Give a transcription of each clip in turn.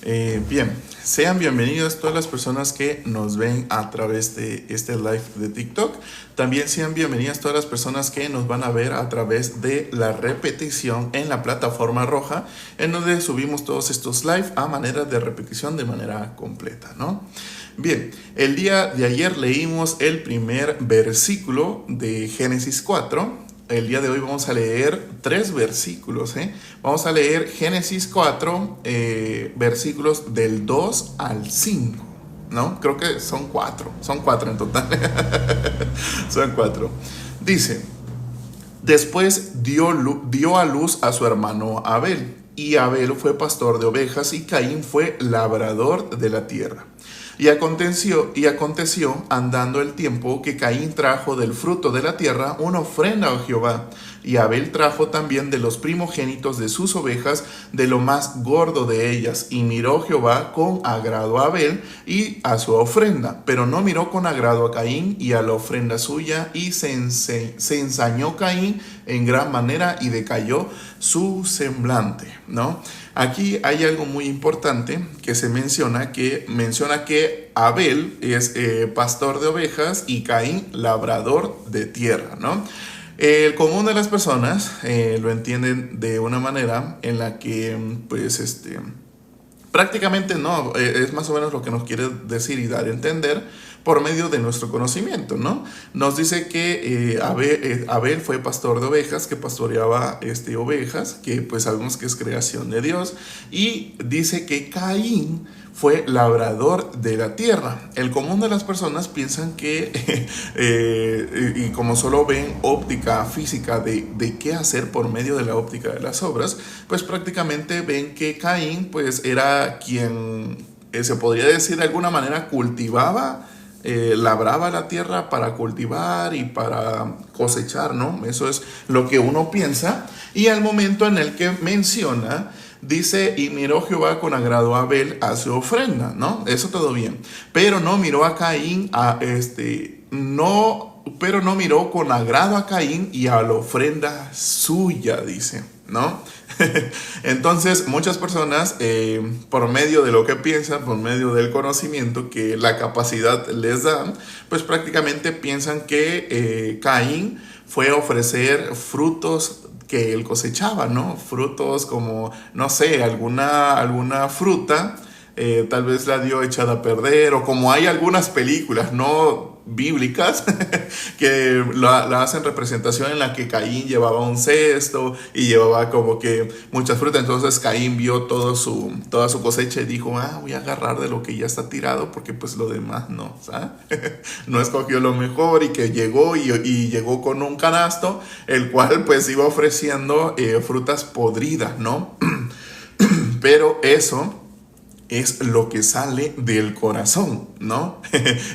Bien, sean bienvenidos todas las personas que nos ven a través de este live de TikTok. También sean bienvenidas todas las personas que nos van a ver a través de la repetición en la plataforma roja, en donde subimos todos estos live a manera de repetición de manera completa, ¿no? Bien, el día de ayer leímos el primer versículo de Génesis 4. El día de hoy vamos a leer 3 versículos. Vamos a leer Génesis 4, versículos del 2 al 5. ¿No? Creo que son 4. Son 4 en total. Son 4. Dice: después dio a luz a su hermano Abel. Y Abel fue pastor de ovejas y Caín fue labrador de la tierra. Y aconteció, andando el tiempo, que Caín trajo del fruto de la tierra una ofrenda a Jehová. Y Abel trajo también de los primogénitos de sus ovejas, de lo más gordo de ellas. Y miró Jehová con agrado a Abel y a su ofrenda, pero no miró con agrado a Caín y a la ofrenda suya. Y se ensañó Caín en gran manera y decayó su semblante, ¿no? Aquí hay algo muy importante que se menciona que Abel es pastor de ovejas y Caín labrador de tierra, ¿no? El común de las personas lo entienden de una manera en la que, pues, prácticamente no, es más o menos lo que nos quiere decir y dar a entender por medio de nuestro conocimiento, ¿no? Nos dice que Abel fue pastor de ovejas, que pastoreaba ovejas, que pues sabemos que es creación de Dios, y dice que Caín fue labrador de la tierra. El común de las personas piensan que, y como solo ven óptica física de qué hacer por medio de la óptica de las obras, pues prácticamente ven que Caín pues era quien, se podría decir de alguna manera, cultivaba, labraba la tierra para cultivar y para cosechar, ¿no? Eso es lo que uno piensa. Y al momento en el que menciona, dice: y miró Jehová con agrado a Abel a su ofrenda, ¿no? Eso todo bien. Pero no miró a Caín, pero no miró con agrado a Caín y a la ofrenda suya, dice, ¿no? Entonces, muchas personas, por medio de lo que piensan, por medio del conocimiento que la capacidad les da, pues prácticamente piensan que Caín fue a ofrecer frutos que él cosechaba, ¿no? Frutos como, no sé, alguna fruta, tal vez la dio echada a perder, o como hay algunas películas no bíblicas que la hacen representación en la que Caín llevaba un cesto y llevaba como que muchas frutas. Entonces Caín vio toda su cosecha y dijo: voy a agarrar de lo que ya está tirado, porque pues lo demás no, ¿sabes? No escogió lo mejor, y que llegó y llegó con un canasto, el cual pues iba ofreciendo frutas podridas, ¿no? Pero eso es lo que sale del corazón, ¿no?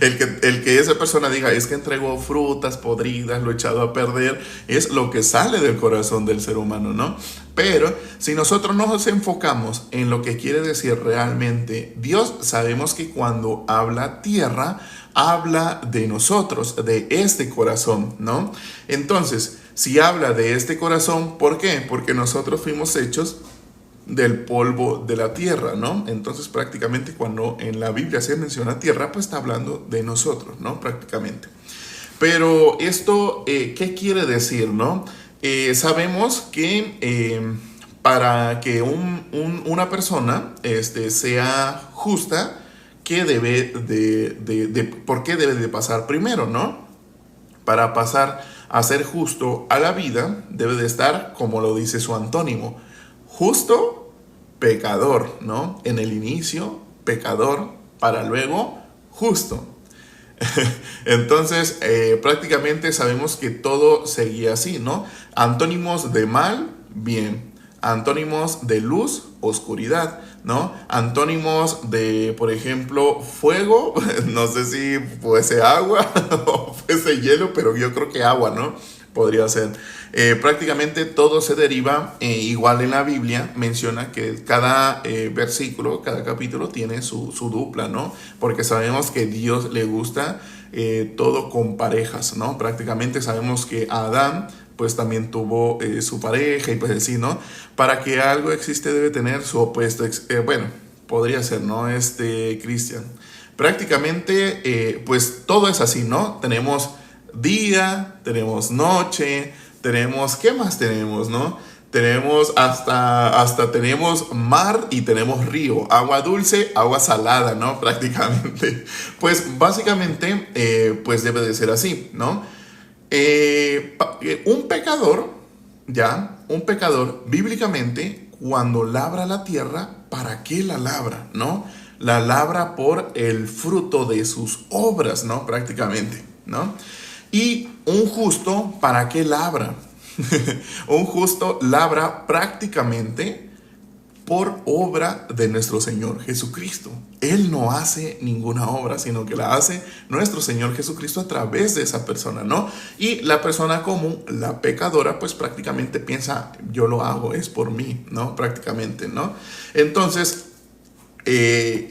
el que esa persona diga: es que entregó frutas podridas, lo he echado a perder, es lo que sale del corazón del ser humano, ¿no? Pero si nosotros nos enfocamos en lo que quiere decir realmente Dios, sabemos que cuando habla tierra, habla de nosotros, de este corazón, ¿no? Entonces, si habla de este corazón, ¿por qué? Porque nosotros fuimos hechos del polvo de la tierra, ¿no? Entonces prácticamente cuando en la Biblia se menciona tierra, pues está hablando de nosotros, ¿no? Prácticamente. Pero esto, ¿qué quiere decir, no? Sabemos que para que una persona sea justa, ¿qué debe ¿por qué debe de pasar primero, no? Para pasar a ser justo a la vida, debe de estar, como lo dice su antónimo, justo, pecador, ¿no? En el inicio, pecador, para luego, justo. Entonces, prácticamente sabemos que todo seguía así, ¿no? Antónimos de mal, bien. Antónimos de luz, oscuridad, ¿no? Antónimos de, por ejemplo, fuego, no sé si fuese agua o fuese hielo, pero yo creo que agua, ¿no? Podría ser. Prácticamente todo se deriva, igual en la Biblia menciona que cada versículo, cada capítulo tiene su dupla, ¿no? Porque sabemos que Dios le gusta todo con parejas, ¿no? Prácticamente sabemos que Adán pues también tuvo su pareja, y pues así, ¿no? Para que algo existe debe tener su opuesto. Bueno, podría ser, ¿no? Cristian. Prácticamente, pues todo es así, ¿no? Tenemos día, tenemos noche, tenemos, ¿qué más tenemos, no? Tenemos hasta tenemos mar y tenemos río, agua dulce, agua salada, ¿no? Prácticamente. Pues básicamente, pues debe de ser así, ¿no? Un pecador, un pecador, bíblicamente, cuando labra la tierra, ¿para qué la labra, no? La labra por el fruto de sus obras, ¿no? Prácticamente, ¿no? Y un justo, ¿para qué labra? Un justo labra prácticamente por obra de nuestro Señor Jesucristo. Él no hace ninguna obra, sino que la hace nuestro Señor Jesucristo a través de esa persona, ¿no? Y la persona común, la pecadora, pues prácticamente piensa, yo lo hago, es por mí, ¿no? Prácticamente, ¿no? Entonces,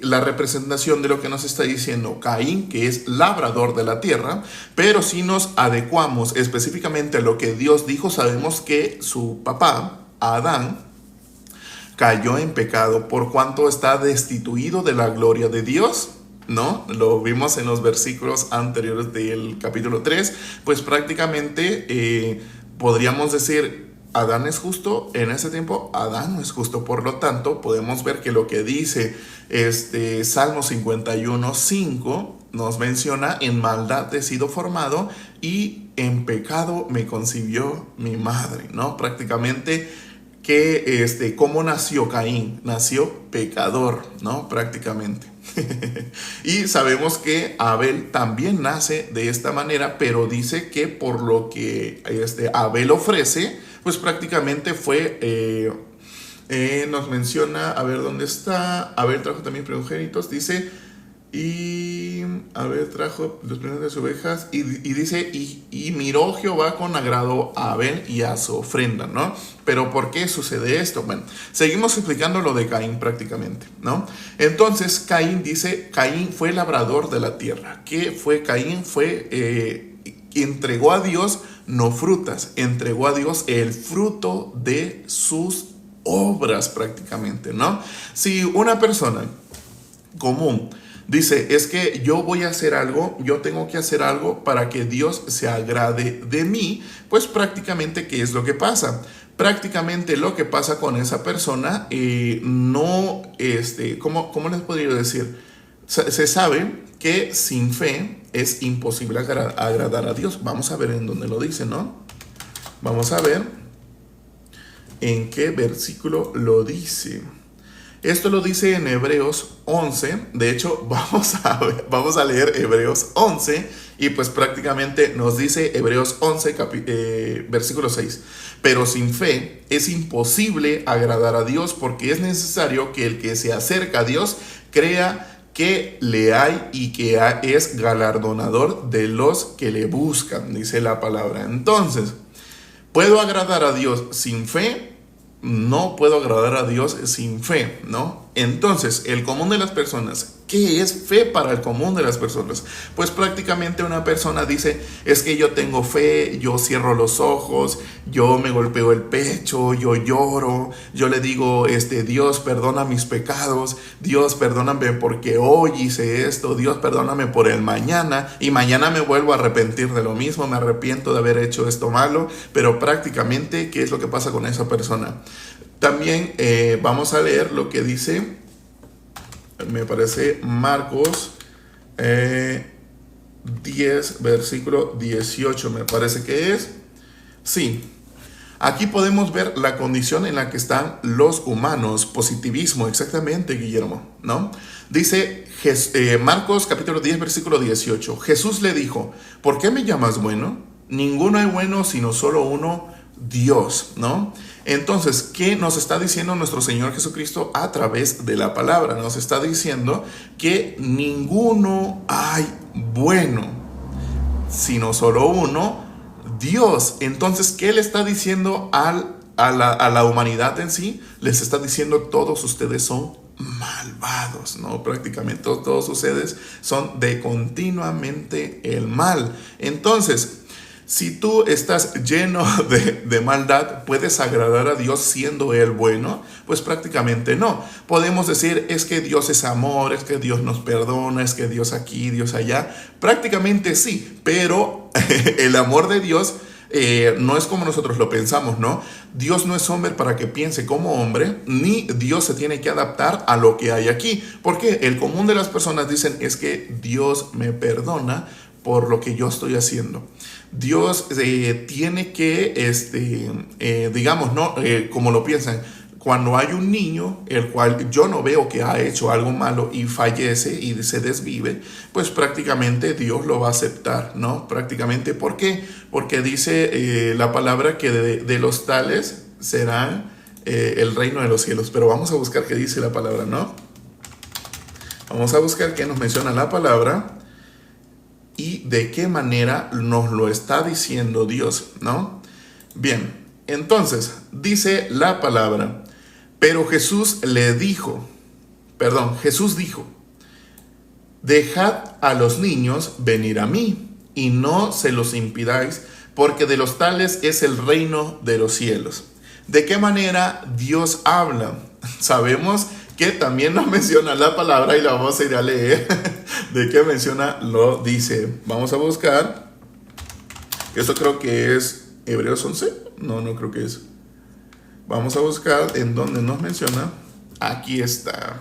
la representación de lo que nos está diciendo Caín, que es labrador de la tierra, pero si nos adecuamos específicamente a lo que Dios dijo, sabemos que su papá, Adán, cayó en pecado por cuanto está destituido de la gloria de Dios, ¿no? Lo vimos en los versículos anteriores del capítulo 3, pues prácticamente podríamos decir, Adán es justo, en ese tiempo Adán no es justo, por lo tanto podemos ver que lo que dice Salmo 51:5 nos menciona, en maldad he sido formado y en pecado me concibió mi madre, ¿no? Prácticamente que ¿cómo nació Caín? Nació pecador, ¿no? Prácticamente. Y sabemos que Abel también nace de esta manera, pero dice que por lo que Abel ofrece, pues prácticamente fue, nos menciona, a ver dónde está, Abel trajo también primogénitos, dice, y Abel trajo los primeros de sus ovejas, y dice, y miró Jehová con agrado a Abel y a su ofrenda, ¿no? Pero ¿por qué sucede esto? Bueno, seguimos explicando lo de Caín prácticamente, ¿no? Entonces Caín dice, Caín fue labrador de la tierra. ¿Qué fue Caín? Entregó a Dios no frutas, entregó a Dios el fruto de sus obras prácticamente, ¿no? Si una persona común dice, es que yo voy a hacer algo, yo tengo que hacer algo para que Dios se agrade de mí, pues prácticamente, ¿qué es lo que pasa? Prácticamente lo que pasa con esa persona, ¿cómo les podría decir? Se sabe que sin fe es imposible agradar a Dios. Vamos a ver en dónde lo dice, ¿no? Vamos a ver en qué versículo lo dice. Esto lo dice en Hebreos 11. De hecho, vamos a leer Hebreos 11 y pues prácticamente nos dice Hebreos 11, versículo 6. Pero sin fe es imposible agradar a Dios, porque es necesario que el que se acerca a Dios crea que le hay y que es galardonador de los que le buscan, dice la palabra. Entonces, ¿puedo agradar a Dios sin fe? No puedo agradar a Dios sin fe, ¿no? Entonces, el común de las personas, ¿qué es fe para el común de las personas? Pues prácticamente una persona dice, es que yo tengo fe, yo cierro los ojos, yo me golpeo el pecho, yo lloro, yo le digo, Dios, perdona mis pecados, Dios, perdóname porque hoy hice esto, Dios, perdóname por el mañana, y mañana me vuelvo a arrepentir de lo mismo, me arrepiento de haber hecho esto malo, pero prácticamente, ¿qué es lo que pasa con esa persona? También vamos a leer lo que dice, me parece Marcos 10, versículo 18, me parece que es. Sí, aquí podemos ver la condición en la que están los humanos, positivismo, exactamente, Guillermo, ¿no? Dice Marcos capítulo 10, versículo 18, Jesús le dijo, ¿por qué me llamas bueno? Ninguno hay bueno sino solo uno, Dios, ¿no? Entonces, ¿qué nos está diciendo nuestro Señor Jesucristo a través de la palabra? Nos está diciendo que ninguno hay bueno, sino solo uno, Dios. Entonces, ¿qué le está diciendo a la humanidad en sí? Les está diciendo, todos ustedes son malvados, ¿no? Prácticamente todos ustedes son de continuamente el mal. Entonces, Si tú estás lleno de maldad, ¿puedes agradar a Dios siendo Él bueno? Pues prácticamente no. Podemos decir, es que Dios es amor, es que Dios nos perdona, es que Dios aquí, Dios allá. Prácticamente sí, pero el amor de Dios no es como nosotros lo pensamos, ¿no? Dios no es hombre para que piense como hombre, ni Dios se tiene que adaptar a lo que hay aquí. Porque el común de las personas dicen, es que Dios me perdona por lo que yo estoy haciendo. Dios tiene que, digamos, ¿no? Como lo piensan, cuando hay un niño, el cual yo no veo que ha hecho algo malo y fallece y se desvive, pues prácticamente Dios lo va a aceptar, ¿no? Prácticamente, ¿por qué? Porque dice la palabra que de los tales serán el reino de los cielos. Pero vamos a buscar qué dice la palabra, ¿no? Vamos a buscar qué nos menciona la palabra y de qué manera nos lo está diciendo Dios, ¿no? Bien, entonces, dice la palabra, pero Jesús dijo, dejad a los niños venir a mí y no se los impidáis, porque de los tales es el reino de los cielos. ¿De qué manera Dios habla? Sabemos que también nos menciona la palabra y la vamos a ir a leer. ¿De qué menciona? Lo dice. Vamos a buscar. Esto creo que es Hebreos 11. No creo que es. Vamos a buscar en donde nos menciona. Aquí está.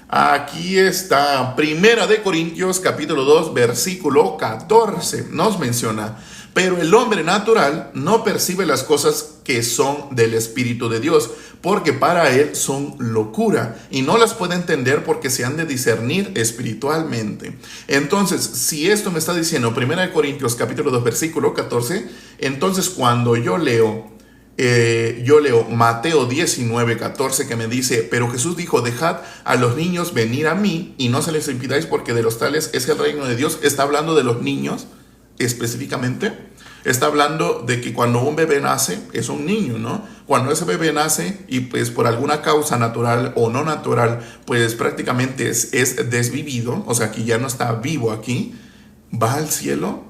Aquí está. Primera de Corintios capítulo 2 versículo 14. Nos menciona. Pero el hombre natural no percibe las cosas que son del Espíritu de Dios, porque para él son locura y no las puede entender porque se han de discernir espiritualmente. Entonces, si esto me está diciendo 1 Corintios capítulo 2 versículo 14, entonces cuando yo leo Mateo 19, 14, que me dice, pero Jesús dijo, dejad a los niños venir a mí y no se les impidáis porque de los tales es el reino de Dios. Está hablando de los niños específicamente. Está hablando de que cuando un bebé nace, es un niño, ¿no? Cuando ese bebé nace y pues por alguna causa natural o no natural, pues prácticamente es desvivido, o sea, que ya no está vivo aquí, va al cielo.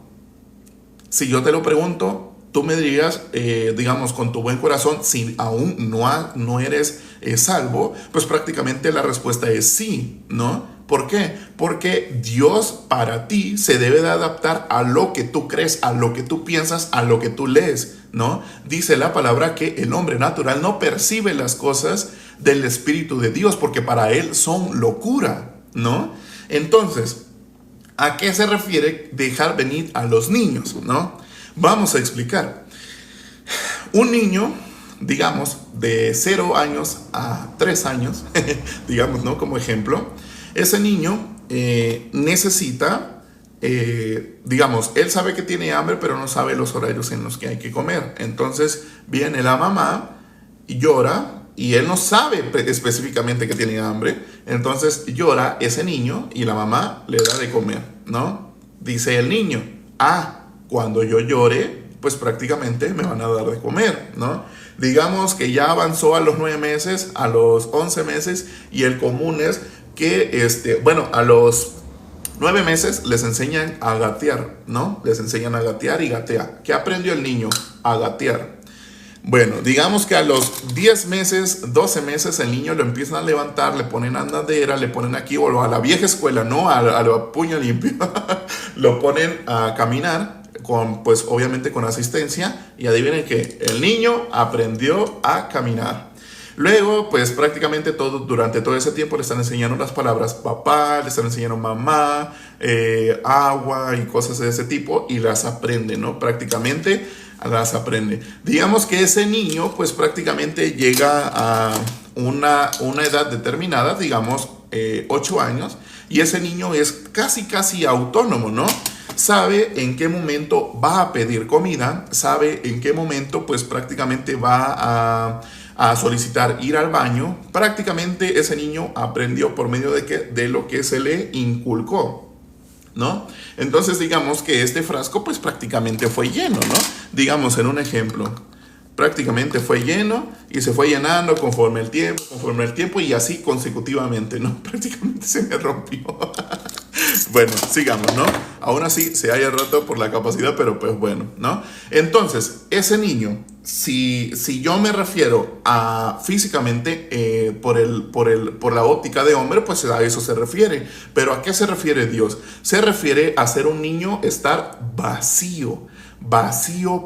Si yo te lo pregunto, tú me dirías, digamos, con tu buen corazón, si aún no eres salvo, pues prácticamente la respuesta es sí, ¿no? ¿Por qué? Porque Dios para ti se debe de adaptar a lo que tú crees, a lo que tú piensas, a lo que tú lees, ¿no? Dice la palabra que el hombre natural no percibe las cosas del Espíritu de Dios porque para él son locura, ¿no? Entonces, ¿a qué se refiere dejar venir a los niños, ¿no? Vamos a explicar. Un niño, digamos, de 0 años a 3 años, digamos, ¿no? Como ejemplo, ese niño necesita, digamos, él sabe que tiene hambre, pero no sabe los horarios en los que hay que comer. Entonces viene la mamá y llora, y él no sabe específicamente que tiene hambre. Entonces llora ese niño y la mamá le da de comer, ¿no? Dice el niño, cuando yo llore, pues prácticamente me van a dar de comer, ¿no? Digamos que ya avanzó a los 9 meses, a los 11 meses, y el común es que, a los 9 meses les enseñan a gatear, ¿no? Les enseñan a gatear y gatea. ¿Qué aprendió el niño? A gatear. Bueno, digamos que a los 10 meses, 12 meses, el niño lo empiezan a levantar, le ponen andadera, le ponen aquí, o a la vieja escuela, ¿no? A puño limpio. Lo ponen a caminar, pues obviamente con asistencia, y adivinen que el niño aprendió a caminar. Luego, pues prácticamente durante todo ese tiempo le están enseñando las palabras papá, le están enseñando mamá, agua y cosas de ese tipo, y las aprende, ¿no? Prácticamente las aprende. Digamos que ese niño, pues prácticamente llega a una edad determinada, digamos 8 años, y ese niño es casi autónomo, ¿no? Sabe en qué momento va a pedir comida, sabe en qué momento, pues prácticamente va a solicitar ir al baño. Prácticamente ese niño aprendió por medio de lo que se le inculcó, ¿no? Entonces digamos que este frasco pues prácticamente fue lleno, ¿no? Digamos en un ejemplo, prácticamente fue lleno y se fue llenando conforme el tiempo y así consecutivamente, ¿no? Prácticamente se me rompió. Bueno, sigamos, ¿no? Aún así se haya roto por la capacidad, pero pues bueno, ¿no? Entonces, ese niño, si yo me refiero a físicamente por la óptica de hombre, pues a eso se refiere. Pero ¿a qué se refiere Dios? Se refiere a ser un niño, estar vacío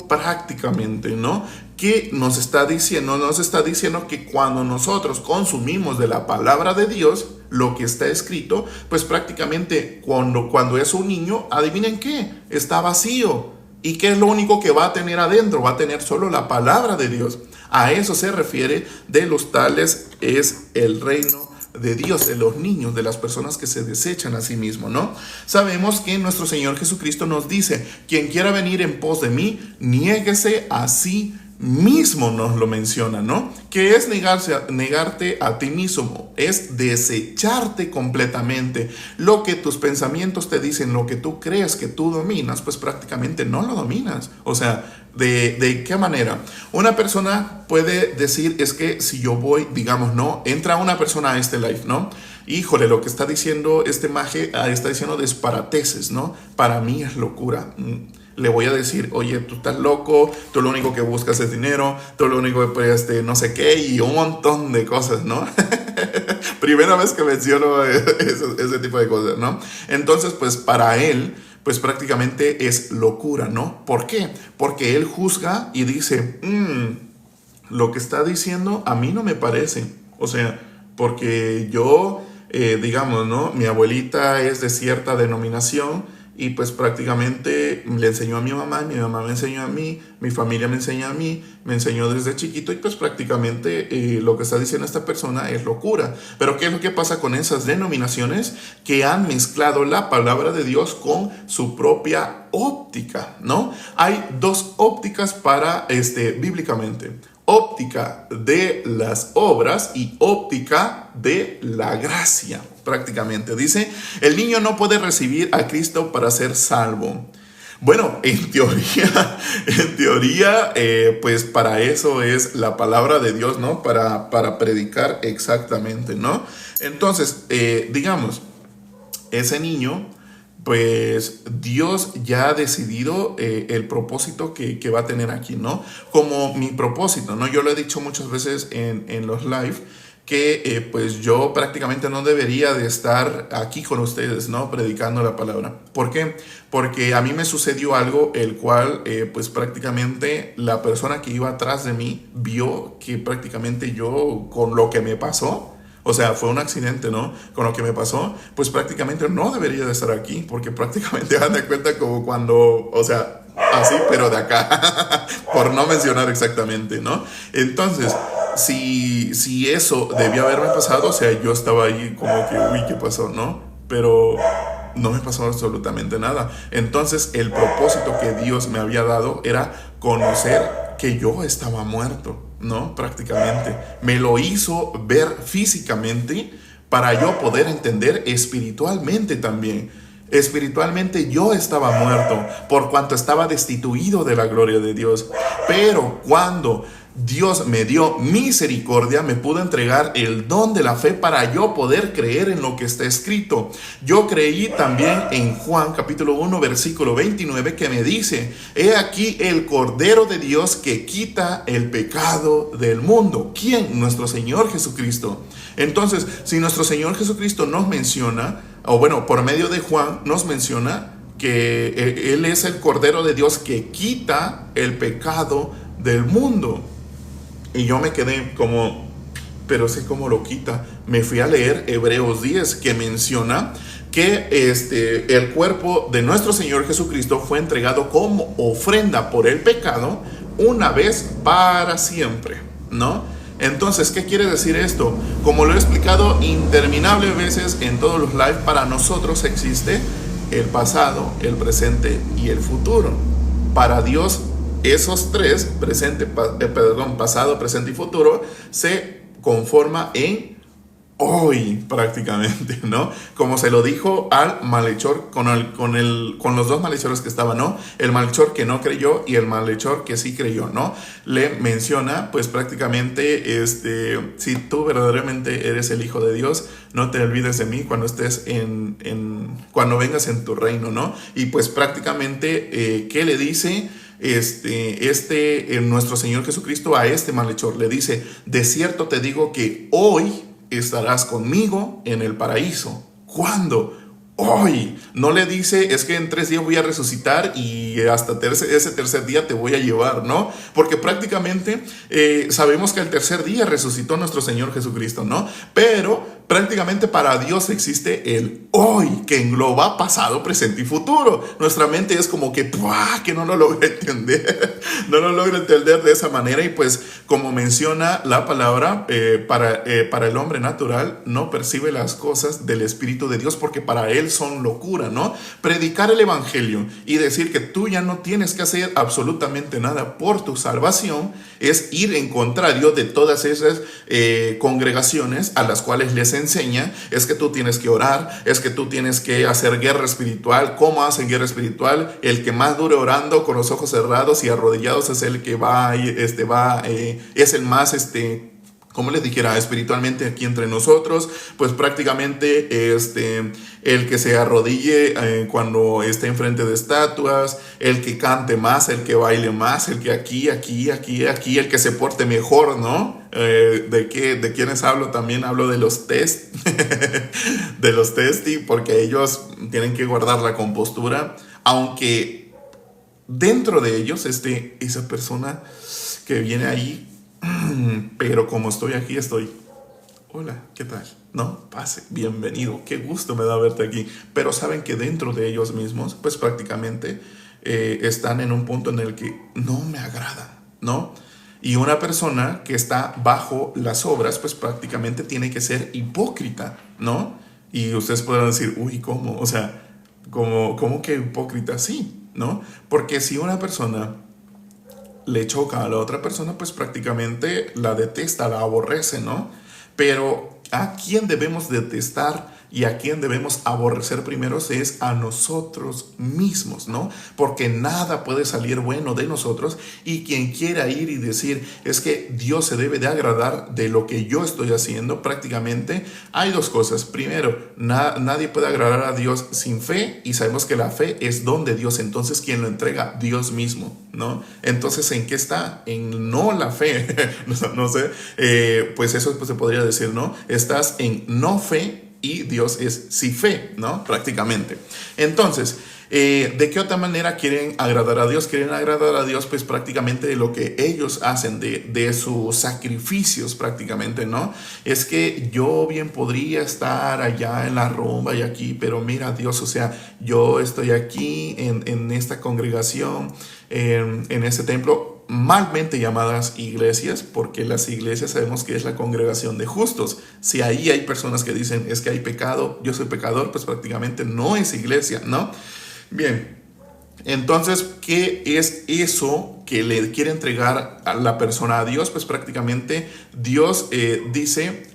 prácticamente, ¿no? ¿Qué nos está diciendo? Nos está diciendo que cuando nosotros consumimos de la palabra de Dios, lo que está escrito, pues prácticamente cuando es un niño, adivinen qué, está vacío. ¿Y qué es lo único que va a tener adentro? Va a tener solo la palabra de Dios. A eso se refiere de los tales es el reino de Dios, de los niños, de las personas que se desechan a sí mismos, ¿no? Sabemos que nuestro Señor Jesucristo nos dice, quien quiera venir en pos de mí, niéguese a sí mismo, nos lo menciona, ¿no? Que es negarte a ti mismo, es desecharte completamente. Lo que tus pensamientos te dicen, lo que tú crees que tú dominas, pues prácticamente no lo dominas. O sea, ¿de qué manera? Una persona puede decir, es que si yo voy, digamos, ¿no? Entra una persona a este live, ¿no? Híjole, lo que está diciendo este maje, está diciendo disparateces, ¿no? Para mí es locura. Le voy a decir, oye, tú estás loco, tú lo único que buscas es dinero, tú lo único que puedes, no sé qué, y un montón de cosas, ¿no? Primera vez que menciono ese tipo de cosas, ¿no? Entonces, pues para él, pues prácticamente es locura, ¿no? ¿Por qué? Porque él juzga y dice, lo que está diciendo a mí no me parece. O sea, porque yo, digamos, ¿no? Mi abuelita es de cierta denominación, y pues prácticamente le enseñó a mi mamá me enseñó a mí, mi familia me enseña a mí, me enseñó desde chiquito, y pues prácticamente lo que está diciendo esta persona es locura. Pero ¿qué es lo que pasa con esas denominaciones que han mezclado la palabra de Dios con su propia óptica, ¿no? Hay dos ópticas para bíblicamente. Óptica de las obras y óptica de la gracia, prácticamente. Dice, el niño no puede recibir a Cristo para ser salvo. Bueno, en teoría, pues para eso es la palabra de Dios, ¿no? Para predicar exactamente, ¿no? Entonces, digamos, ese niño, pues Dios ya ha decidido el propósito que va a tener aquí, ¿no? Como mi propósito, ¿no? Yo lo he dicho muchas veces en los live, que pues yo prácticamente no debería de estar aquí con ustedes, ¿no? Predicando la palabra. ¿Por qué? Porque a mí me sucedió algo el cual pues prácticamente la persona que iba atrás de mí vio que prácticamente yo con lo que me pasó, o sea, fue un accidente, ¿no? Con lo que me pasó, pues prácticamente no debería de estar aquí, porque prácticamente dan de cuenta como cuando, o sea, así, pero de acá, por no mencionar exactamente, ¿no? Entonces, si eso debía haberme pasado, o sea, yo estaba ahí como que, uy, ¿qué pasó, no? Pero no me pasó absolutamente nada. Entonces, el propósito que Dios me había dado era conocer que yo estaba muerto, ¿no? Prácticamente. Me lo hizo ver físicamente para yo poder entender espiritualmente también. Espiritualmente yo estaba muerto por cuanto estaba destituido de la gloria de Dios. Pero cuando Dios me dio misericordia, me pudo entregar el don de la fe para yo poder creer en lo que está escrito. Yo creí también en Juan capítulo 1 versículo 29 que me dice, he aquí el Cordero de Dios que quita el pecado del mundo. ¿Quién? Nuestro Señor Jesucristo. Entonces, si nuestro Señor Jesucristo nos menciona, o bueno, por medio de Juan nos menciona que Él es el Cordero de Dios que quita el pecado del mundo. Y yo me quedé como, pero sé cómo lo quita. Me fui a leer Hebreos 10, que menciona que el cuerpo de nuestro Señor Jesucristo fue entregado como ofrenda por el pecado una vez para siempre, ¿no? Entonces, ¿qué quiere decir esto? Como lo he explicado interminables veces en todos los live, para nosotros existe el pasado, el presente y el futuro. Para Dios, esos tres, pasado, presente y futuro, se conforma en hoy prácticamente, ¿no? Como se lo dijo al malhechor con los dos malhechores que estaban, ¿no? El malhechor que no creyó y el malhechor que sí creyó, ¿no? Le menciona, pues prácticamente, si tú verdaderamente eres el Hijo de Dios, no te olvides de mí cuando estés cuando vengas en tu reino, ¿no? Y pues prácticamente, ¿qué le dice? Nuestro Señor Jesucristo a este malhechor le dice: de cierto te digo que hoy estarás conmigo en el paraíso. ¿Cuándo? Hoy. No le dice, es que en 3 días voy a resucitar y hasta ese tercer día te voy a llevar, ¿no? Porque prácticamente sabemos que el tercer día resucitó nuestro Señor Jesucristo, ¿no? Pero prácticamente para Dios existe el hoy, que engloba pasado, presente y futuro. Nuestra mente es como que, ¡puah!, que no lo logra entender. No lo logra entender de esa manera. Y pues, como menciona la palabra, para el hombre natural no percibe las cosas del Espíritu de Dios, porque para él son locura, ¿no? Predicar el Evangelio y decir que tú ya no tienes que hacer absolutamente nada por tu salvación es ir en contrario de todas esas congregaciones a las cuales les enseña. Es que tú tienes que orar, es que tú tienes que hacer guerra espiritual. ¿Cómo hacen guerra espiritual? El que más dure orando con los ojos cerrados y arrodillados es el que es el más, como les dijera, espiritualmente aquí entre nosotros. Pues prácticamente el que se arrodille cuando esté enfrente de estatuas, el que cante más, el que baile más, el que aquí, el que se porte mejor, ¿no? ¿De quiénes hablo? También hablo de los test, de los testi, porque ellos tienen que guardar la compostura, aunque dentro de ellos esa persona que viene ahí, pero como estoy aquí, hola, ¿qué tal? ¿No? Pase, bienvenido, qué gusto me da verte aquí. Pero saben que dentro de ellos mismos, pues prácticamente están en un punto en el que no me agrada, ¿no? Y una persona que está bajo las obras, pues prácticamente tiene que ser hipócrita, ¿no? Y ustedes podrán decir, uy, ¿cómo? O sea, ¿cómo que hipócrita? Sí, ¿no? Porque si una persona le choca a la otra persona, pues prácticamente la detesta, la aborrece, ¿no? Pero a quién debemos detestar y a quién debemos aborrecer primero es a nosotros mismos, ¿no? Porque nada puede salir bueno de nosotros, y quien quiera ir y decir es que Dios se debe de agradar de lo que yo estoy haciendo, prácticamente hay dos cosas. Primero, nadie puede agradar a Dios sin fe, y sabemos que la fe es don de Dios. Entonces, ¿quién lo entrega? Dios mismo, ¿no? Entonces, ¿en qué está? En no la fe. No sé, pues eso pues se podría decir, ¿no? Estás en no fe y Dios es sí fe, ¿no? Prácticamente. Entonces, ¿de qué otra manera quieren agradar a Dios? Quieren agradar a Dios pues prácticamente de lo que ellos hacen, de sus sacrificios prácticamente, ¿no? Es que yo bien podría estar allá en la rumba y aquí, pero mira Dios, o sea, yo estoy aquí en esta congregación, en este templo, malmente llamadas iglesias, porque las iglesias sabemos que es la congregación de justos. Si ahí hay personas que dicen es que hay pecado, yo soy pecador, pues prácticamente no es iglesia, ¿no? Bien, entonces, ¿qué es eso que le quiere entregar a la persona a Dios? Pues prácticamente Dios dice,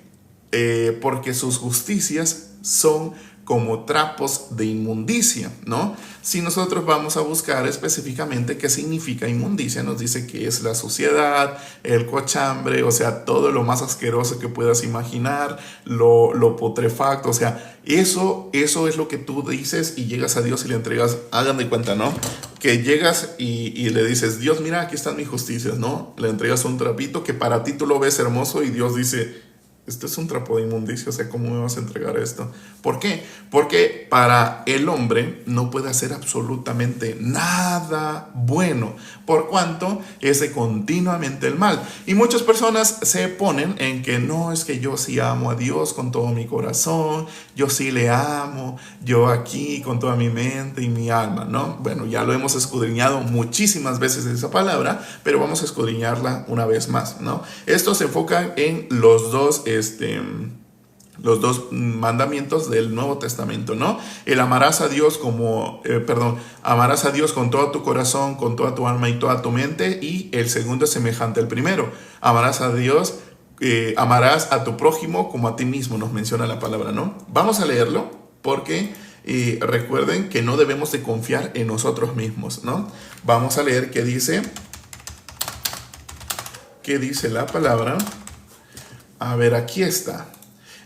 porque sus justicias son como trapos de inmundicia, ¿no? Si nosotros vamos a buscar específicamente qué significa inmundicia, nos dice que es la suciedad, el cochambre, o sea, todo lo más asqueroso que puedas imaginar, lo putrefacto, o sea, eso es lo que tú dices y llegas a Dios y le entregas. Hagan de cuenta, ¿no? Que llegas y le dices, Dios, mira, aquí están mis justicias, ¿no? Le entregas un trapito que para ti tú lo ves hermoso y Dios dice, esto es un trapo de inmundicia, o sea, ¿cómo me vas a entregar esto? ¿Por qué? Porque para el hombre no puede hacer absolutamente nada bueno, por cuanto es de continuamente el mal. Y muchas personas se ponen en que no, es que yo sí amo a Dios con todo mi corazón, yo sí le amo, yo aquí con toda mi mente y mi alma, ¿no? Bueno, ya lo hemos escudriñado muchísimas veces esa palabra, pero vamos a escudriñarla una vez más, ¿no? Esto se enfoca en los dos mandamientos del Nuevo Testamento, ¿no? El amarás a Dios amarás a Dios con todo tu corazón, con toda tu alma y toda tu mente, y el segundo es semejante al primero. Amarás a Dios amarás a tu prójimo como a ti mismo, nos menciona la palabra, ¿no? Vamos a leerlo porque recuerden que no debemos de confiar en nosotros mismos, ¿no? Vamos a leer qué dice la palabra. A ver, aquí está.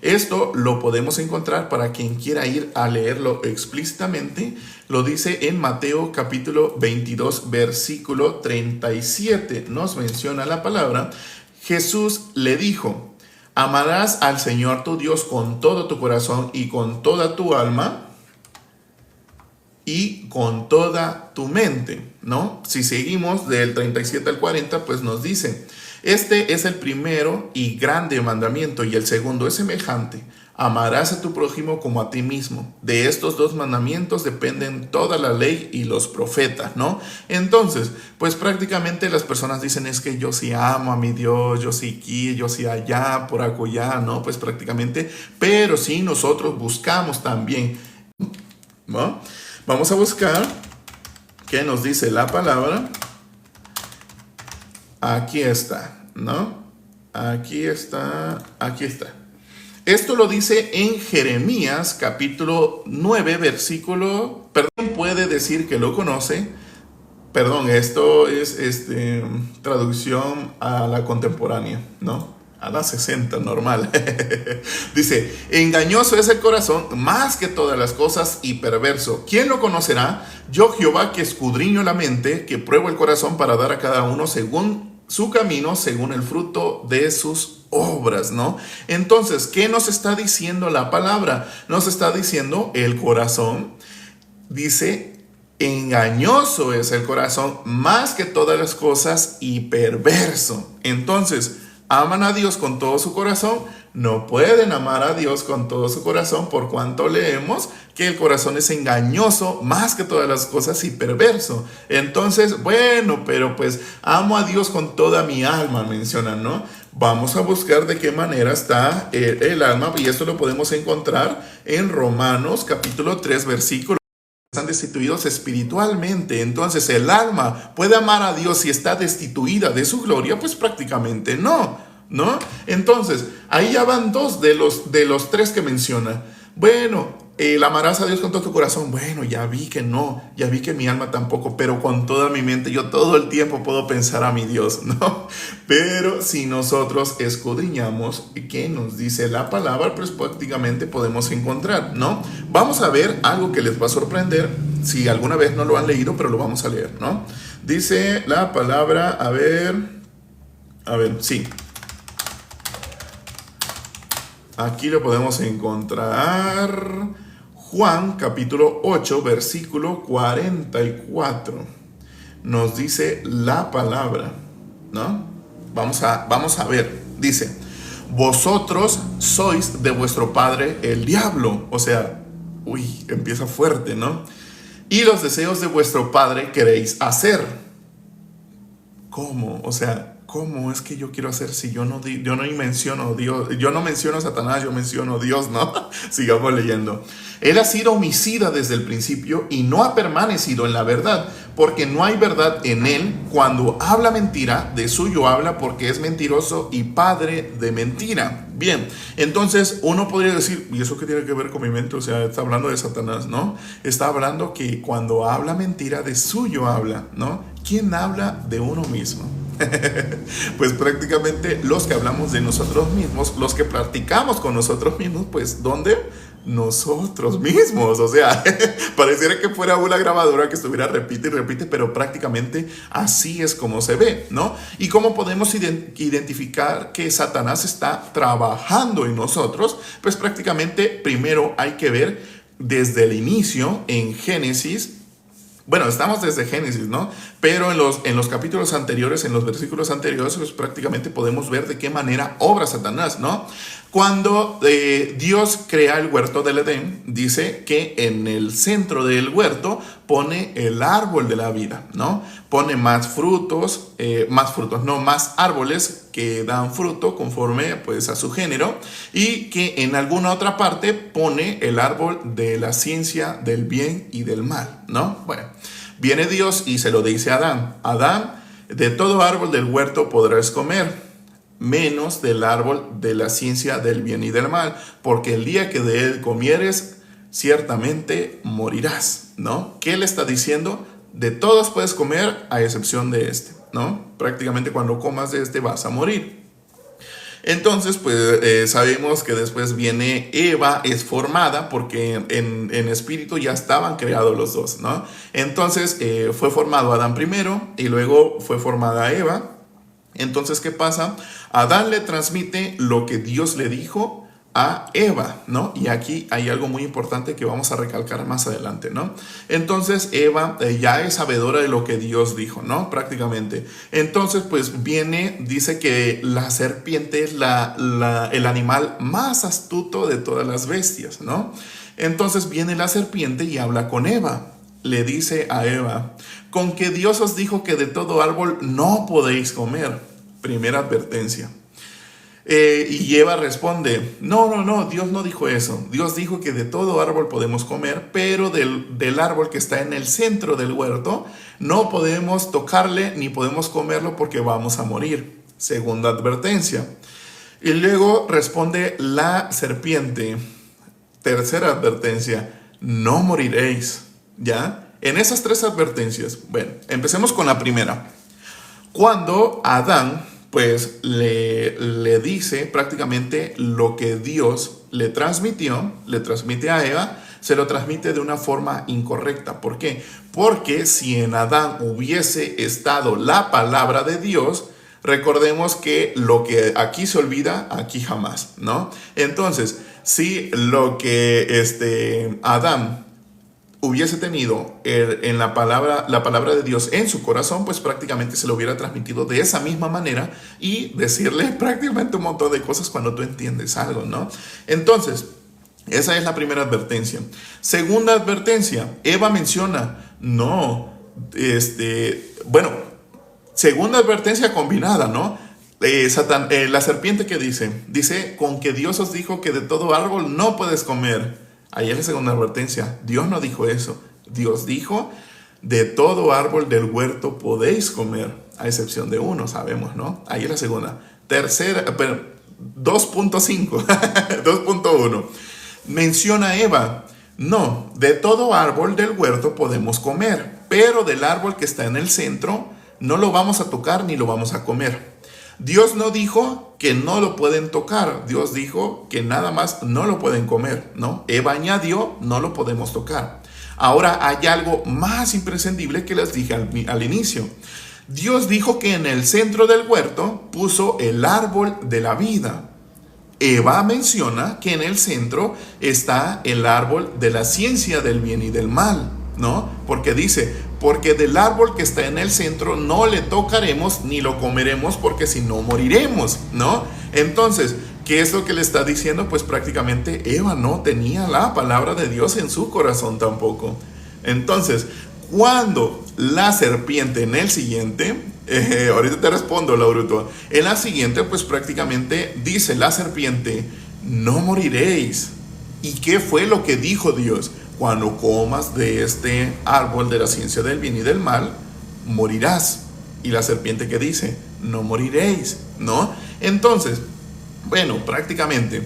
Esto lo podemos encontrar para quien quiera ir a leerlo explícitamente. Lo dice en Mateo capítulo 22, versículo 37. Nos menciona la palabra. Jesús le dijo: amarás al Señor tu Dios con todo tu corazón y con toda tu alma y con toda tu mente, ¿no? Si seguimos del 37 al 40, pues nos dice: este es el primero y grande mandamiento, y el segundo es semejante: amarás a tu prójimo como a ti mismo. De estos dos mandamientos dependen toda la ley y los profetas, ¿no? Entonces, pues prácticamente las personas dicen: es que yo sí amo a mi Dios, yo sí aquí, yo sí allá, por acullá, ¿no? Pues prácticamente, pero sí nosotros buscamos también, ¿no? Vamos a buscar qué nos dice la palabra. Aquí está, ¿no? Aquí está. Esto lo dice en Jeremías capítulo 9, versículo... Perdón, puede decir que lo conoce. Perdón, esto es traducción a la contemporánea, ¿no? A la 60, normal. Dice: engañoso es el corazón más que todas las cosas y perverso. ¿Quién lo conocerá? Yo, Jehová, que escudriño la mente, que pruebo el corazón para dar a cada uno según su camino, según el fruto de sus obras, ¿no? Entonces, ¿qué nos está diciendo la palabra? Nos está diciendo el corazón. Dice: engañoso es el corazón más que todas las cosas y perverso. Entonces, ¿aman a Dios con todo su corazón? No pueden amar a Dios con todo su corazón, por cuanto leemos que el corazón es engañoso más que todas las cosas y perverso. Entonces, bueno, pero pues amo a Dios con toda mi alma, mencionan, ¿no? Vamos a buscar de qué manera está el alma, y esto lo podemos encontrar en Romanos capítulo 3, versículo. Están destituidos espiritualmente. Entonces, ¿el alma puede amar a Dios si está destituida de su gloria? Pues prácticamente no, ¿no? Entonces, ahí ya van dos de los tres que menciona. Bueno, amarás a Dios con todo tu corazón. Bueno, ya vi que no, ya vi que mi alma tampoco, pero con toda mi mente yo todo el tiempo puedo pensar a mi Dios, ¿no? Pero si nosotros escudriñamos qué nos dice la palabra, pues prácticamente podemos encontrar, ¿no? Vamos a ver algo que les va a sorprender si alguna vez no lo han leído, pero lo vamos a leer, ¿no? Dice la palabra, a ver, sí. Aquí lo podemos encontrar. Juan capítulo 8, versículo 44. Nos dice la palabra, ¿no? Vamos a ver. Dice: vosotros sois de vuestro padre el diablo. O sea, empieza fuerte, ¿no? Y los deseos de vuestro padre queréis hacer. ¿Cómo? O sea, ¿cómo es que yo quiero hacer si yo no menciono a Dios? Yo no menciono a Satanás, yo menciono a Dios, ¿no? Sigamos leyendo. Él ha sido homicida desde el principio y no ha permanecido en la verdad, porque no hay verdad en él. Cuando habla mentira, de suyo habla, porque es mentiroso y padre de mentira. Bien, entonces uno podría decir: ¿y eso qué tiene que ver con mi mente? O sea, está hablando de Satanás, ¿no? Está hablando que cuando habla mentira, de suyo habla, ¿no? ¿Quién habla de uno mismo? Pues prácticamente los que hablamos de nosotros mismos, los que practicamos con nosotros mismos, pues ¿dónde? Nosotros mismos. O sea, pareciera que fuera una grabadora que estuviera repite y repite, pero prácticamente así es como se ve, ¿no? ¿Y cómo podemos identificar que Satanás está trabajando en nosotros? Pues prácticamente primero hay que ver desde el inicio en Génesis. Bueno, estamos desde Génesis, ¿no? Pero en los capítulos anteriores, en los versículos anteriores, pues prácticamente podemos ver de qué manera obra Satanás, ¿no? Cuando Dios crea el huerto del Edén, dice que en el centro del huerto pone el árbol de la vida, ¿no? Pone más árboles que dan fruto conforme pues a su género, y que en alguna otra parte pone el árbol de la ciencia del bien y del mal, ¿no? Bueno, viene Dios y se lo dice a Adán: Adán, de todo árbol del huerto podrás comer, menos del árbol de la ciencia del bien y del mal, porque el día que de él comieres, ciertamente morirás, ¿no? ¿Qué le está diciendo? De todos puedes comer a excepción de este, ¿no? Prácticamente cuando comas de este vas a morir. Entonces, pues sabemos que después viene Eva, es formada, porque en espíritu ya estaban creados los dos, ¿no? Entonces fue formado Adán primero y luego fue formada Eva. Entonces, ¿qué pasa? Adán le transmite lo que Dios le dijo a Eva, ¿no? Y aquí hay algo muy importante que vamos a recalcar más adelante, ¿no? Entonces Eva ya es sabedora de lo que Dios dijo, ¿no? Prácticamente. Entonces pues dice que la serpiente es el animal más astuto de todas las bestias, ¿no? Entonces viene la serpiente y habla con Eva. Le dice a Eva, con que Dios os dijo que de todo árbol no podéis comer. Primera advertencia. Y Eva responde, no, Dios no dijo eso. Dios dijo que de todo árbol podemos comer, pero del árbol que está en el centro del huerto, no podemos tocarle ni podemos comerlo porque vamos a morir. Segunda advertencia. Y luego responde la serpiente. Tercera advertencia, no moriréis. ¿Ya? En esas tres advertencias, bueno, empecemos con la primera. Cuando Adán pues le dice prácticamente lo que Dios le transmite a Eva, se lo transmite de una forma incorrecta. ¿Por qué? Porque si en Adán hubiese estado la palabra de Dios, recordemos que lo que aquí se olvida, aquí jamás, ¿no? Entonces, si lo que Adán hubiese tenido en la palabra de Dios en su corazón, pues prácticamente se lo hubiera transmitido de esa misma manera y decirle prácticamente un montón de cosas cuando tú entiendes algo, ¿no? Entonces, esa es la primera advertencia. Segunda advertencia, Eva menciona, segunda advertencia combinada, ¿no? La serpiente que dice, con que Dios os dijo que de todo árbol no puedes comer. Ahí es la segunda advertencia. Dios no dijo eso. Dios dijo, de todo árbol del huerto podéis comer, a excepción de uno, sabemos, ¿no? Ahí es la segunda. Tercera, 2.5, 2.1. Menciona Eva, no, de todo árbol del huerto podemos comer, pero del árbol que está en el centro no lo vamos a tocar ni lo vamos a comer. Dios no dijo que no lo pueden tocar. Dios dijo que nada más no lo pueden comer, ¿no? Eva añadió, no lo podemos tocar. Ahora hay algo más imprescindible que les dije al inicio. Dios dijo que en el centro del huerto puso el árbol de la vida. Eva menciona que en el centro está el árbol de la ciencia del bien y del mal, ¿no? Porque dice, porque del árbol que está en el centro no le tocaremos ni lo comeremos porque si no moriremos, ¿no? Entonces, ¿qué es lo que le está diciendo? Pues prácticamente Eva no tenía la palabra de Dios en su corazón tampoco. Entonces, cuando la serpiente en el siguiente, ahorita te respondo, Lauruto, en la siguiente pues prácticamente dice la serpiente, no moriréis. ¿Y qué fue lo que dijo Dios? Cuando comas de este árbol de la ciencia del bien y del mal, morirás. Y la serpiente que dice, no moriréis, ¿no? Entonces, bueno, prácticamente,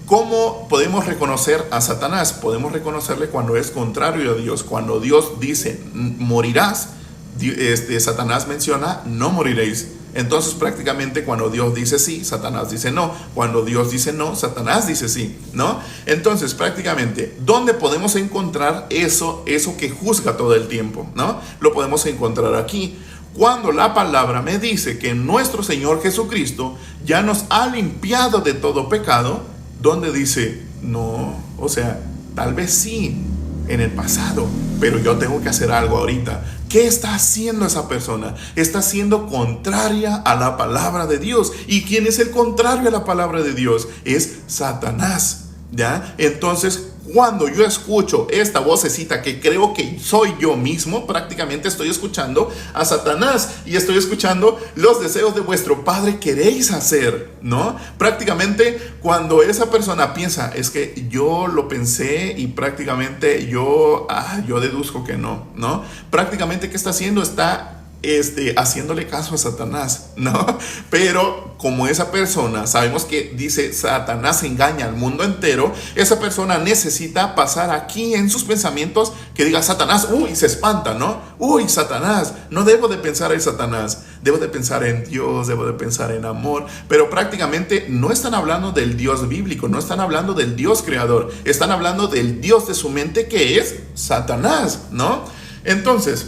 ¿cómo podemos reconocer a Satanás? Podemos reconocerle cuando es contrario a Dios. Cuando Dios dice, morirás, Satanás menciona, no moriréis. Entonces prácticamente cuando Dios dice sí, Satanás dice no. Cuando Dios dice no, Satanás dice sí, ¿no? Entonces prácticamente, ¿dónde podemos encontrar eso que juzga todo el tiempo, ¿no? Lo podemos encontrar aquí. Cuando la palabra me dice que nuestro Señor Jesucristo ya nos ha limpiado de todo pecado, donde dice, no, o sea, tal vez sí en el pasado, pero yo tengo que hacer algo ahorita. ¿Qué está haciendo esa persona? Está siendo contraria a la palabra de Dios. ¿Y quién es el contrario a la palabra de Dios? Es Satanás, ¿ya? Entonces, cuando yo escucho esta vocecita que creo que soy yo mismo, prácticamente estoy escuchando a Satanás y estoy escuchando los deseos de vuestro Padre queréis hacer, ¿no? Prácticamente cuando esa persona piensa, es que yo lo pensé y prácticamente yo deduzco que no, ¿no? Prácticamente, ¿qué está haciendo? Está haciéndole caso a Satanás, ¿no? Pero como esa persona, sabemos que dice Satanás engaña al mundo entero, esa persona necesita pasar aquí en sus pensamientos que diga Satanás, uy, se espanta, ¿no? Uy, Satanás, no debo de pensar en Satanás, debo de pensar en Dios, debo de pensar en amor, pero prácticamente no están hablando del Dios bíblico, no están hablando del Dios creador, están hablando del Dios de su mente que es Satanás, ¿no? Entonces,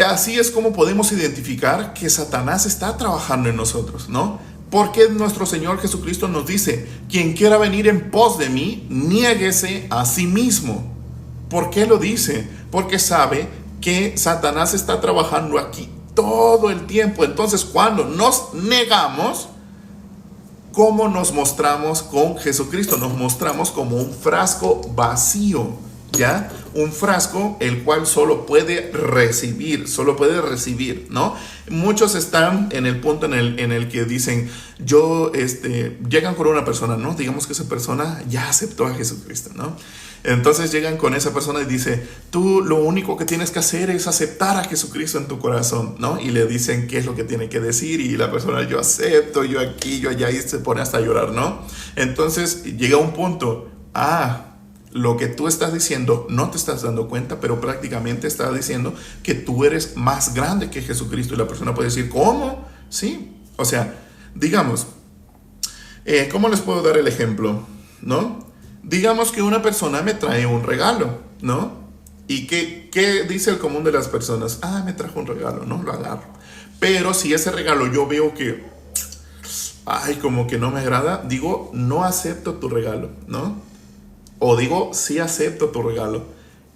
así es como podemos identificar que Satanás está trabajando en nosotros, ¿no? Porque nuestro Señor Jesucristo nos dice, quien quiera venir en pos de mí, niéguese a sí mismo. ¿Por qué lo dice? Porque sabe que Satanás está trabajando aquí todo el tiempo. Entonces, cuando nos negamos, ¿cómo nos mostramos con Jesucristo? Nos mostramos como un frasco vacío, ¿ya? Un frasco el cual solo puede recibir, ¿no? Muchos están en el punto en el que dicen, llegan con una persona, ¿no? Digamos que esa persona ya aceptó a Jesucristo, ¿no? Entonces llegan con esa persona y dice, tú lo único que tienes que hacer es aceptar a Jesucristo en tu corazón, ¿no? Y le dicen qué es lo que tiene que decir y la persona, yo acepto, yo aquí, yo allá, y se pone hasta a llorar, ¿no? Entonces llega un punto, lo que tú estás diciendo no te estás dando cuenta, pero prácticamente estás diciendo que tú eres más grande que Jesucristo. Y la persona puede decir, ¿cómo? Sí, o sea, digamos, ¿cómo les puedo dar el ejemplo? ¿No? Digamos que una persona me trae un regalo, ¿no? ¿Y qué dice el común de las personas? Me trajo un regalo, ¿no? Lo agarro. Pero si ese regalo yo veo que, como que no me agrada, digo, no acepto tu regalo, ¿no? O digo, sí acepto tu regalo.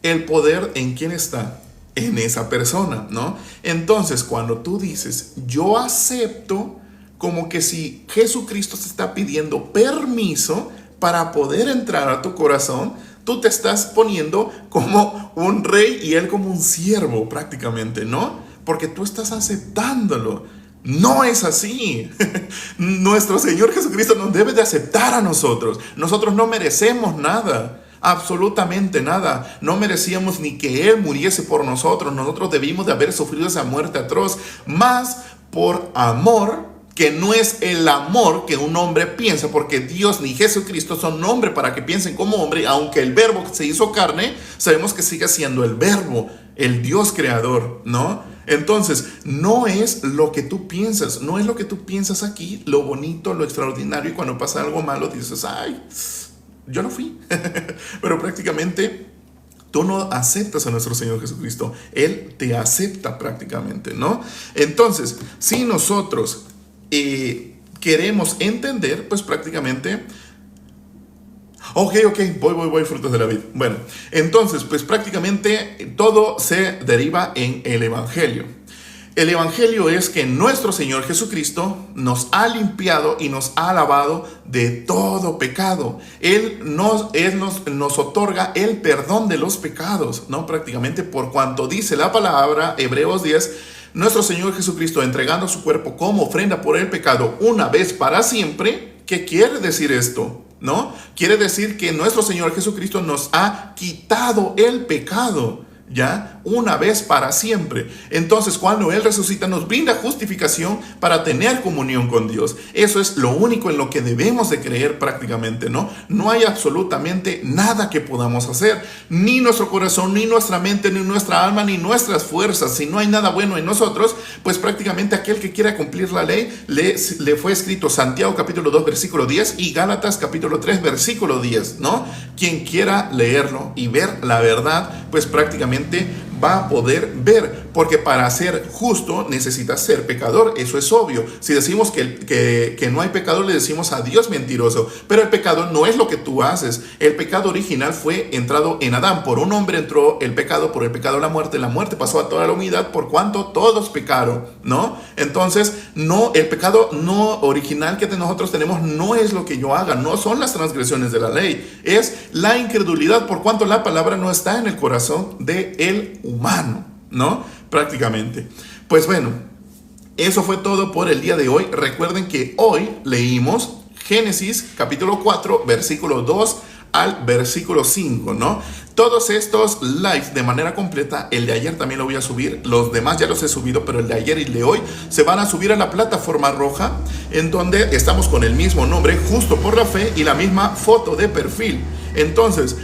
El poder, ¿en quién está? En esa persona, ¿no? Entonces, cuando tú dices, yo acepto, como que si Jesucristo te está pidiendo permiso para poder entrar a tu corazón, tú te estás poniendo como un rey y él como un siervo prácticamente, ¿no? Porque tú estás aceptándolo. No es así. Nuestro Señor Jesucristo nos debe de aceptar a nosotros. Nosotros no merecemos nada, absolutamente nada. No merecíamos ni que Él muriese por nosotros. Nosotros debimos de haber sufrido esa muerte atroz, más por amor, que no es el amor que un hombre piensa, porque Dios ni Jesucristo son hombre para que piensen como hombre, aunque el verbo que se hizo carne, sabemos que sigue siendo el verbo, el Dios creador, ¿no? Entonces, no es lo que tú piensas, no es lo que tú piensas aquí, lo bonito, lo extraordinario, y cuando pasa algo malo dices, yo no fui. Pero prácticamente tú no aceptas a nuestro Señor Jesucristo, Él te acepta prácticamente, ¿no? Entonces, si nosotros queremos entender, pues prácticamente, voy, frutos de la vida. Bueno, entonces, pues prácticamente todo se deriva en el Evangelio. El Evangelio es que nuestro Señor Jesucristo nos ha limpiado y nos ha lavado de todo pecado. Él nos otorga el perdón de los pecados, ¿no? Prácticamente por cuanto dice la palabra, Hebreos 10, nuestro Señor Jesucristo entregando su cuerpo como ofrenda por el pecado una vez para siempre. ¿Qué quiere decir esto? ¿No? Quiere decir que nuestro Señor Jesucristo nos ha quitado el pecado, ¿ya? Una vez para siempre. Entonces, cuando Él resucita, nos brinda justificación para tener comunión con Dios. Eso es lo único en lo que debemos de creer prácticamente, ¿no? No hay absolutamente nada que podamos hacer. Ni nuestro corazón, ni nuestra mente, ni nuestra alma, ni nuestras fuerzas. Si no hay nada bueno en nosotros, pues prácticamente aquel que quiera cumplir la ley, le fue escrito Santiago capítulo 2 versículo 10 y Gálatas capítulo 3 versículo 10, ¿no? Quien quiera leerlo y ver la verdad, pues prácticamente va a poder ver, porque para ser justo necesitas ser pecador, eso es obvio. Si decimos que no hay pecado, le decimos a Dios mentiroso, pero el pecado no es lo que tú haces. El pecado original fue entrado en Adán, por un hombre entró el pecado, por el pecado la muerte pasó a toda la humanidad por cuanto todos pecaron, ¿no? Entonces, no, el pecado no original que nosotros tenemos no es lo que yo haga, no son las transgresiones de la ley, es la incredulidad por cuanto la palabra no está en el corazón del humano, ¿no? Prácticamente. Pues bueno, eso fue todo por el día de hoy. Recuerden que hoy leímos Génesis capítulo 4, versículo 2 al versículo 5, ¿no? Todos estos lives de manera completa, el de ayer también lo voy a subir, los demás ya los he subido, pero el de ayer y el de hoy se van a subir a la plataforma roja, en donde estamos con el mismo nombre, Justo por la Fe, y la misma foto de perfil. Entonces,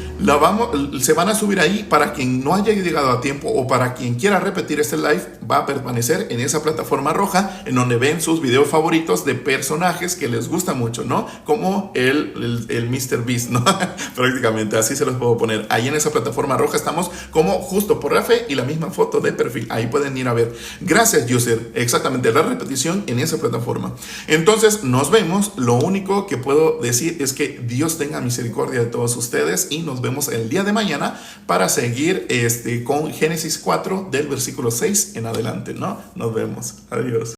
se van a subir ahí para quien no haya llegado a tiempo o para quien quiera repetir este live, va a permanecer en esa plataforma roja en donde ven sus videos favoritos de personajes que les gusta mucho, ¿no? Como el Mr. Beast, ¿no? Prácticamente así se los puedo poner. Ahí en esa plataforma roja estamos como Justo por la Fe y la misma foto de perfil. Ahí pueden ir a ver. Gracias, user. Exactamente, la repetición en esa plataforma. Entonces, nos vemos. Lo único que puedo decir es que Dios tenga misericordia de todos ustedes y nos vemos el día de mañana para seguir con Génesis 4 del versículo 6 en adelante, ¿no? Nos vemos. Adiós.